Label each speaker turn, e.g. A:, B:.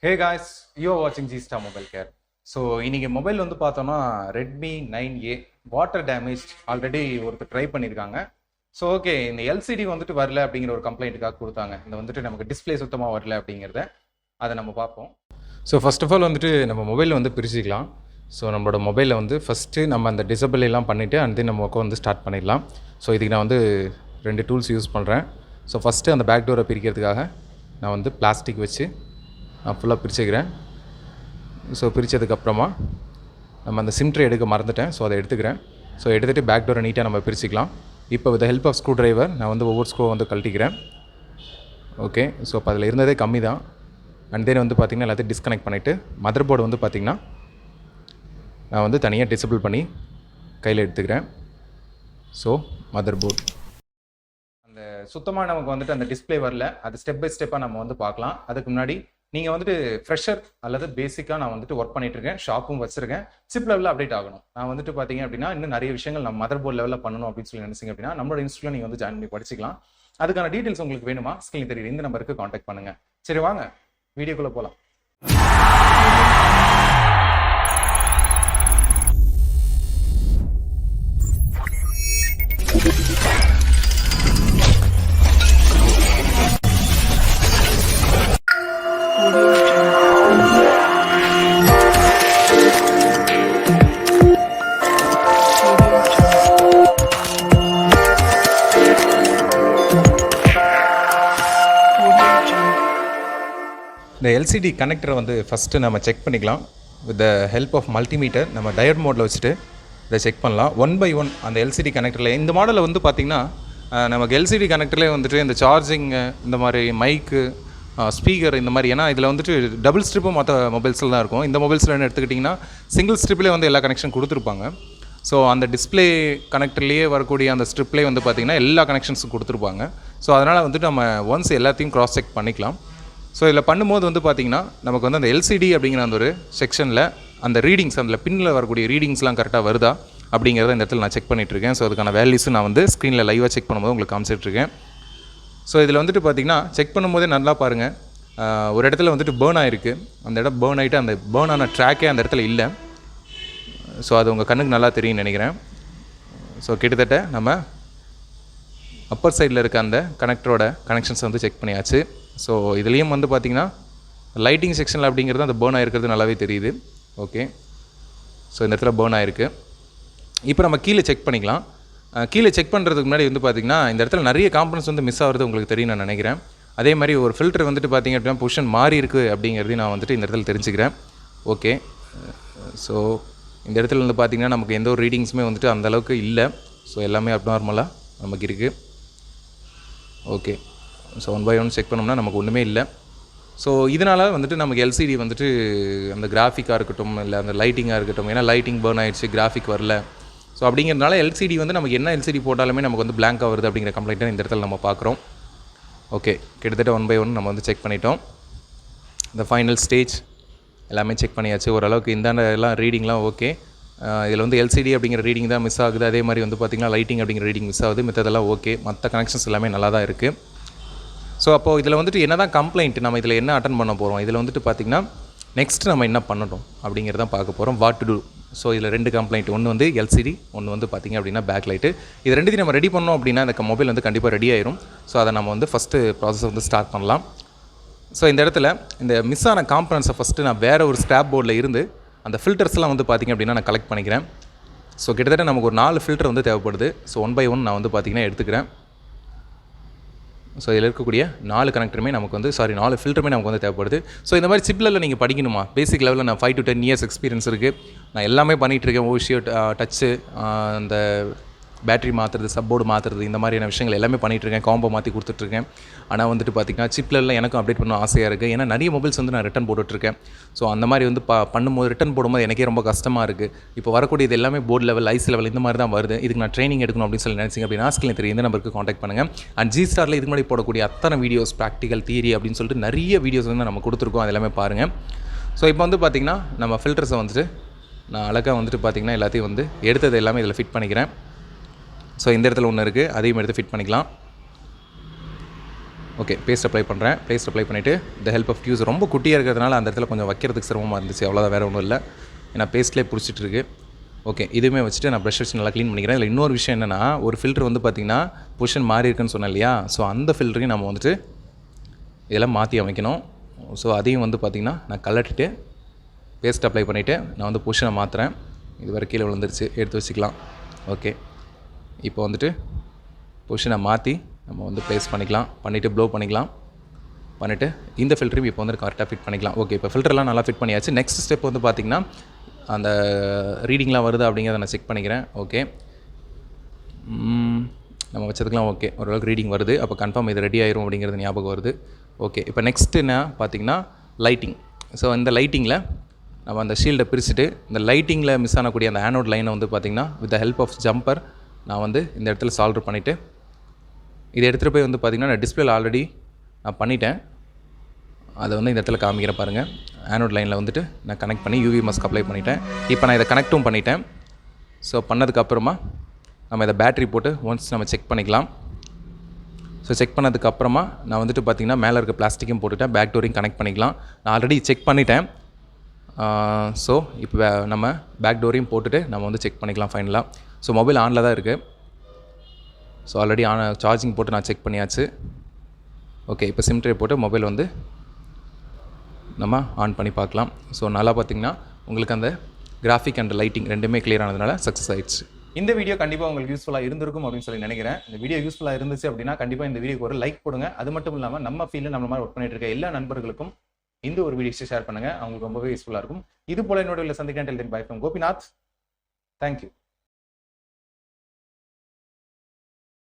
A: Hey guys, you are watching G Star Mobile Care. So இன்றைக்கி mobile வந்து பார்த்தோன்னா Redmi 9A water damage already ஒருத்தர் try பண்ணியிருக்காங்க. So okay, இந்த LCD வந்துட்டு வரல அப்படிங்கிற ஒரு கம்ப்ளைண்ட்டுக்காக கொடுத்தாங்க. இந்த வந்துட்டு நமக்கு டிஸ்பிளே சுத்தமாக வரல அப்படிங்கிறத அதை நம்ம பார்ப்போம். ஸோ ஃபர்ஸ்ட் ஆஃப் ஆல் வந்துட்டு நம்ம மொபைலில் வந்து பிரிச்சுக்கலாம். ஸோ நம்மளோட மொபைலில் வந்து ஃபஸ்ட்டு நம்ம அந்த டிசபிள் எல்லாம் பண்ணிவிட்டு அண்ட் தென் நம்ம ஒர்க்கை வந்து ஸ்டார்ட் பண்ணிடலாம். ஸோ இதுக்கு நான் வந்து 2 டூல்ஸ் யூஸ் பண்ணுறேன். ஸோ ஃபஸ்ட்டு அந்த பேக் டோரை பிரிக்கிறதுக்காக நான் வந்து பிளாஸ்டிக் வச்சு நான் ஃபுல்லாக பிரிச்சுக்கிறேன். ஸோ பிரித்ததுக்கப்புறமா நம்ம அந்த சிம் ட்ரே எடுக்க மறந்துட்டேன். ஸோ அதை எடுத்துக்கிறேன். ஸோ எடுத்துகிட்டு பேக் டோரை நீட்டாக நம்ம பிரிச்சுக்கலாம். இப்போ with help of screwdriver நான் வந்து ஒவ்வொரு ஸ்க்ரூவை வந்து கழட்டிக்கிறேன். ஓகே, ஸோ இப்போ அதில் இருந்ததே கம்மி தான். அண்ட் தென் வந்து பார்த்திங்கன்னா எல்லாத்தையும் டிஸ்கனெக்ட் பண்ணிவிட்டு மதர் போர்டு வந்து பார்த்திங்கன்னா நான் வந்து தனியாக டிசபிள் பண்ணி கையில் எடுத்துக்கிறேன். ஸோ மதர் போர்டு அந்த சுத்தமாக நமக்கு வந்துட்டு அந்த டிஸ்பிளே வரல, அது ஸ்டெப் பை ஸ்டெப்பாக நம்ம வந்து பார்க்கலாம். அதுக்கு முன்னாடி நீங்கள் வந்துட்டு ஃப்ரெஷர் அல்லது பேசிக்காக நான் வந்துட்டு ஒர்க் பண்ணிட்டு இருக்கேன், ஷாப்பும் வச்சிருக்கேன். சிப் லெவலில் அப்டேட் ஆகணும். நான் வந்துட்டு பார்த்தீங்க அப்படின்னா இன்னும் நிறைய விஷயங்கள் நம்ம மதர் போர்டு லெவலில் பண்ணணும் அப்படின்னு சொல்லி நினைச்சிங்க அப்படின்னா நம்மளோட இன்ஸ்டியூட்டில் நீங்கள் வந்து ஜாயின் பண்ணி படிச்சிக்கலாம். அதுக்கான டீட்டெயில்ஸ் உங்களுக்கு வேணுமா? ஸ்கிரீன் தெரியுது, இந்த நம்பருக்கு காண்டாக்ட் பண்ணுங்கள். சரி வாங்க வீடியோக்குள்ளே போகலாம். இந்த எல்சிடி கனெக்டரை வந்து ஃபஸ்ட்டு நம்ம செக் பண்ணிக்கலாம். With the help of multimeter நம்ம டயட் மோடில் வச்சுட்டு இதை செக் பண்ணலாம். 1 by 1 அந்த எல்சிடி கனெக்டரில் இந்த மாடலில் வந்து பார்த்திங்கன்னா நமக்கு எல்சிடி கனெக்டர்லேயே வந்துட்டு இந்த சார்ஜிங்கு, இந்த மாதிரி மைக்கு, ஸ்பீக்கர், இந்த மாதிரி. ஏன்னா இதில் வந்துட்டு டபுள் ஸ்ட்ரிப்பும் மற்ற மொபைல்ஸில் தான் இருக்கும். இந்த மொபைல்ஸில் என்ன எடுத்துக்கிட்டிங்கன்னா சிங்கிள் ஸ்ட்ரிப்லேயே வந்து எல்லா கனெக்ஷன் கொடுத்துருப்பாங்க. ஸோ அந்த டிஸ்பிளே கனெக்டர்லேயே வரக்கூடிய அந்த ஸ்ட்ரிப்லேயே வந்து பார்த்திங்கன்னா எல்லா கனெக்ஷன்ஸும் கொடுத்துருப்பாங்க. ஸோ அதனால் வந்துட்டு நம்ம ஒன்ஸ் எல்லாத்தையும் க்ராஸ் செக் பண்ணிக்கலாம். ஸோ இதில் பண்ணும்போது வந்து பார்த்திங்கன்னா நமக்கு வந்து அந்த எல்சிடி அப்படிங்கிற அந்த ஒரு செக்ஷனில் அந்த ரீடிங்ஸ், அதில் பின்னில் வரக்கூடிய ரீடிங்ஸ்லாம் கரெக்டாக வருதா அப்படிங்கிறத இந்த இடத்துல நான் செக் பண்ணிகிட்ருக்கேன். ஸோ அதுக்கான வேல்யூஸும் நான் வந்து ஸ்க்ரீனில் லைவாக செக் பண்ணும்போது உங்களுக்கு காமிச்சிட்ருக்கேன். ஸோ இதில் வந்துட்டு பார்த்திங்கன்னா செக் பண்ணும்போதே நல்லா பாருங்கள், ஒரு இடத்துல வந்துட்டு பேர்ன் ஆகிருக்கு. அந்த இடம் பேர்ன் ஆகிட்டு அந்த பேர்ன் ஆன ட்ராக்கே அந்த இடத்துல இல்லை. ஸோ அது உங்கள் கண்ணுக்கு நல்லா தெரியும்னு நினைக்கிறேன். ஸோ கிட்டத்தட்ட நம்ம அப்பர் சைடில் இருக்க அந்த கனெக்டரோட கனெக்ஷன்ஸ் வந்து செக் பண்ணியாச்சு. ஸோ இதுலேயும் வந்து பார்த்திங்கன்னா லைட்டிங் செக்ஷனில் அப்படிங்கிறது அந்த பேர்ன் ஆகிருக்கிறது நல்லாவே தெரியுது. ஓகே, ஸோ இந்த இடத்துல பேர்ன் ஆகிருக்கு. இப்போ நம்ம கீழே செக் பண்ணிக்கலாம். கீழே செக் பண்ணுறதுக்கு முன்னாடி வந்து பார்த்திங்கன்னா இந்த இடத்துல நிறைய காம்பனன்ட்ஸ் வந்து மிஸ் ஆகிறது உங்களுக்கு தெரியும் நான் நினைக்கிறேன். அதே மாதிரி ஒரு ஃபில்டர் வந்துட்டு பார்த்திங்க அப்படின்னா பொசிஷன் மாறி இருக்குது அப்படிங்கிறதையும் நான் வந்துட்டு இந்த இடத்துல தெரிஞ்சுக்கிறேன். ஓகே, ஸோ இந்த இடத்துல வந்து பார்த்திங்கன்னா நமக்கு எந்த ஒரு ரீடிங்ஸுமே வந்துட்டு அந்தளவுக்கு இல்லை. ஸோ எல்லாமே அப்நார்மலாக நமக்கு இருக்குது. ஓகே, ஸோ 1 by 1 செக் பண்ணோம்னா நமக்கு ஒன்றுமே இல்லை. ஸோ இதனால் வந்துட்டு நமக்கு எல்சிடி வந்துட்டு அந்த கிராஃபிக்காக இருக்கட்டும், இல்லை அந்த லைட்டிங்காக இருக்கட்டும், ஏன்னா லைட்டிங் பேர்ன் ஆகிடுச்சு, கிராஃபிக் வரல. ஸோ அப்படிங்கிறதுனால எல்சிடி வந்து நமக்கு என்ன எல்சிடி போட்டாலுமே நமக்கு வந்து பிளாங்காக வருது அப்படிங்கிற கம்ப்ளைண்ட்டை இந்த இடத்துல நம்ம பார்க்குறோம். ஓகே, கிட்டத்தட்ட 1 by 1 நம்ம வந்து செக் பண்ணிட்டோம். இந்த ஃபைனல் ஸ்டேஜ் எல்லாமே செக் பண்ணியாச்சு. ஓரளவுக்கு இந்தாண்ட எல்லாம் ரீடிங்லாம் ஓகே. இதில் வந்து எல்சிடி அப்படிங்கிற ரீடிங் தான் மிஸ் ஆகுது. அதே மாதிரி வந்து பார்த்திங்கன்னா லைட்டிங் அப்படிங்கிற ரீடிங் மிஸ் ஆகுது. மற்றதெல்லாம் ஓகே, மற்ற கனெக்ஷன்ஸ் எல்லாமே நல்லா தான் இருக்குது. ஸோ அப்போது இதில் வந்துட்டு என்ன தான் கம்ப்ளைண்ட், நம்ம இதில் என்ன அட்டன் பண்ண போகிறோம், இதில் வந்துட்டு பார்த்திங்கன்னா நெக்ஸ்ட் நம்ம என்ன பண்ணணும் அப்படிங்கிறதான் பார்க்க போகிறோம். What to two. ஸோ இதில் 2 கம்ப்ளைண்ட், ஒன்று வந்து எல்சிடி, ஒன்று வந்து பார்த்திங்க அப்படின்னா பேக் லைட்டு. இது ரெண்டுத்தையும் நம்ம ரெடி பண்ணோம் அப்படின்னா இந்த மொபைல் வந்து கண்டிப்பாக ரெடி ஆயிரும். ஸோ அதை நம்ம வந்து ஃபஸ்ட்டு ப்ராசஸ் வந்து ஸ்டார்ட் பண்ணலாம். ஸோ இந்த இடத்துல இந்த மிஸ் ஆன காம்பனன்ஸை ஃபஸ்ட்டு நான் வேறு ஒரு ஸ்கிராப் போர்டில் இருந்து அந்த ஃபில்டர்ஸ்லாம் வந்து பார்த்திங்க அப்படின்னா நான் கலெக்ட் பண்ணிக்கிறேன். ஸோ கிட்டத்தட்ட நமக்கு ஒரு 4 ஃபில்டர் வந்து தேவைப்படுது. ஸோ 1 by 1 நான் வந்து பார்த்திங்கன்னா எடுத்துக்கிறேன். ஸோ இதில் இருக்கக்கூடிய 4 கனெக்டருமே நமக்கு வந்து 4 ஃபில்டருமே நமக்கு வந்து தேவைப்படுது. ஸோ இந்த மாதிரி சிப் லெவலில் நீங்கள் படிக்கணுமா? பேசிக் லெவலில் நான் 5 to 10 years எக்ஸ்பீரியன்ஸ் இருக்குது. நான் எல்லாமே பண்ணிகிட்ருக்கேன். ஓஷியோ, டச்சு, அந்த பேட்டரி மாற்றுறது, சப்போர்டு மாற்றுறது, இந்த மாதிரியான விஷயங்கள் எல்லாமே பண்ணிகிட்ருக்கேன். காம்போ மாற்றி கொடுத்துட்ருக்கேன். ஆனால் வந்துட்டு பார்த்திங்கன்னா சிப்லெல்லாம் எனக்கும் அப்டேட் பண்ண ஆசையாக இருக்குது. ஏன்னா நிறைய மொபைல்ஸ் வந்து நான் ரிட்டன் போட்டுட்ருக்கேன். ஸோ அந்த மாதிரி வந்து பண்ணும்போது ரிட்டன் போடும்போது எனக்கே ரொம்ப கஷ்டமாக இருக்குது. இப்போ வரக்கூடிய இது எல்லாமே போர்டு லெவல், ஐஸ் லெவல் இந்த மாதிரி தான் வருது. இதுக்கு நான் ட்ரைனிங் எடுக்கணும் அப்படின்னு சொல்லி நினச்சிங்க அப்படின்னா ஸ்கிரீனில் தெரியும், இந்த நம்பருக்கு காண்டாக்ட் பண்ணுங்கள். அண்ட் ஜி ஸ்டாரில் இதுக்கு முன்னாடி போடக்கூடிய அத்தனை வீடியோஸ், ப்ராக்டிக்கல், தியரி அப்படின்னு சொல்லிட்டு நிறைய வீடியோஸ் வந்து நம்ம கொடுத்துருக்கோம். அது எல்லாமே பாருங்கள். ஸோ இப்போ வந்து பார்த்திங்கன்னா நம்ம ஃபில்டர்ஸை வந்துட்டு நான் அழகாக வந்துட்டு பார்த்திங்கன்னா எல்லாத்தையும் வந்து எடுத்தது எல்லாமே இதில் ஃபிட் பண்ணிக்கிறேன். ஸோ இந்த இடத்துல ஒன்று இருக்குது, அதையும் எடுத்து ஃபிட் பண்ணிக்கலாம். ஓகே, பேஸ்ட் அப்ளை பண்ணுறேன். பேஸ்ட் அப்ளை பண்ணிவிட்டு த ஹெல்ப் ஆஃப் ஃபியூஸ் ரொம்ப குட்டியாக இருக்கிறதுனால அந்த இடத்துல கொஞ்சம் வைக்கிறதுக்கு சிரமமாக இருந்துச்சு. அவ்வளோதான், வேறு ஒன்றும் இல்லை. ஏன்னா பேஸ்ட்லேயே பிடிச்சிட்டு இருக்கு. ஓகே, இதுவுமே வச்சுட்டு நான் ப்ரஷ் வச்சு நல்லா க்ளீன் பண்ணிக்கிறேன். இதில் இன்னொரு விஷயம் என்னென்னா, ஒரு ஃபில்ட்ரு வந்து பார்த்திங்கன்னா பொசிஷன் மாறி இருக்குன்னு சொன்னேன் இல்லையா? ஸோ அந்த ஃபில்ட்ரையும் நம்ம வந்துட்டு இதெல்லாம் மாற்றி அமைக்கணும். ஸோ அதையும் வந்து பார்த்திங்கன்னா நான் கலட்டிட்டு பேஸ்ட் அப்ளை பண்ணிவிட்டு நான் வந்து பொசிஷனை மாற்றுறேன். இது வரை கீழே விழுந்துருச்சு, எடுத்து வச்சுக்கலாம். ஓகே, இப்போ வந்துட்டு பொசிஷனை மாற்றி நம்ம வந்து ப்ளேஸ் பண்ணிக்கலாம். பண்ணிவிட்டு ப்ளோ பண்ணிக்கலாம். பண்ணிவிட்டு இந்த ஃபில்டரையும் இப்போ வந்து கரெக்டாக ஃபிட் பண்ணிக்கலாம். ஓகே, இப்போ ஃபில்டர்லாம் நல்லா ஃபிட் பண்ணியாச்சு. நெக்ஸ்ட் ஸ்டெப் வந்து பார்த்திங்கன்னா அந்த ரீடிங்லாம் வருது அப்படிங்கிறத நான் செக் பண்ணிக்கிறேன். ஓகே, நம்ம வச்சதுக்கெலாம் ஓகே, ஓரளவுக்கு ரீடிங் வருது. அப்போ கன்ஃபார்ம் இது ரெடி ஆயிரும் அப்படிங்கிறது ஞாபகம் வருது. ஓகே, இப்போ நெக்ஸ்ட்டு என்ன பார்த்திங்கன்னா லைட்டிங். ஸோ இந்த லைட்டிங்கில் நம்ம அந்த ஷீல்டை பிரிச்சுட்டு இந்த லைட்டிங்கில் மிஸ் ஆனக்கூடிய அந்த ஆனோட் லைனை வந்து பார்த்திங்கன்னா with the help of jumper நான் வந்து இந்த இடத்துல சால்வ் பண்ணிவிட்டு இதை எடுத்துகிட்டு போய் வந்து பார்த்திங்கன்னா நான் டிஸ்பிளேல ஆல்ரெடி நான் பண்ணிட்டேன். அதை வந்து இந்த இடத்துல காமிக்கிற பாருங்கள். ஆனோட் லைனில் வந்துட்டு நான் கனெக்ட் பண்ணி யூவி மாஸ்க் அப்ளை பண்ணிட்டேன். இப்போ நான் இதை கனெக்ட்டும் பண்ணிட்டேன். ஸோ பண்ணதுக்கப்புறமா நம்ம இதை பேட்ரி போட்டு ஒன்ஸ் நம்ம செக் பண்ணிக்கலாம். ஸோ செக் பண்ணதுக்கப்புறமா நான் வந்துட்டு பார்த்திங்கன்னா மேலே இருக்க பிளாஸ்டிக்கும் போட்டுட்டேன். பேக் டோரையும் கனெக்ட் பண்ணிக்கலாம். நான் ஆல்ரெடி செக் பண்ணிட்டேன். ஸோ இப்போ நம்ம பேக் டோரையும் போட்டுட்டு நம்ம வந்து செக் பண்ணிக்கலாம் ஃபைனலாக. ஸோ மொபைல் ஆனில் தான் இருக்குது. ஸோ ஆல்ரெடி சார்ஜிங் போட்டு நான் செக் பண்ணியாச்சு. ஓகே, இப்போ சிம் ட்ரே போட்டு மொபைல் வந்து நம்ம ஆன் பண்ணி பார்க்கலாம். ஸோ நல்லா பார்த்திங்கன்னா உங்களுக்கு அந்த கிராஃபிக் அண்ட் லைட்டிங் ரெண்டுமே கிளியர் ஆனதுனால சக்ஸஸ் ஆயிடுச்சு. இந்த வீடியோ கண்டிப்பாக உங்களுக்கு யூஸ்ஃபுல்லாக இருந்திருக்கும் அப்படின்னு சொல்லி நினைக்கிறேன். இந்த வீடியோ யூஸ்ஃபுல்லாக இருந்துச்சு அப்படின்னா கண்டிப்பாக இந்த வீடியோக்கு ஒரு லைக் போடுங்க. அது மட்டும் இல்லாமல் நம்ம ஃபீல்டில் நம்ம மாதிரி ஒர்க் பண்ணிட்டு இருக்க எல்லா நண்பர்களுக்கும் இந்த ஒரு வீடியோஸை ஷேர் பண்ணுங்கள். அவங்களுக்கு ரொம்பவே யூஸ்ஃபுல்லாக இருக்கும். இது போல என்னோட சந்திக்கிறேன். By from Gopinath. தேங்க்யூ.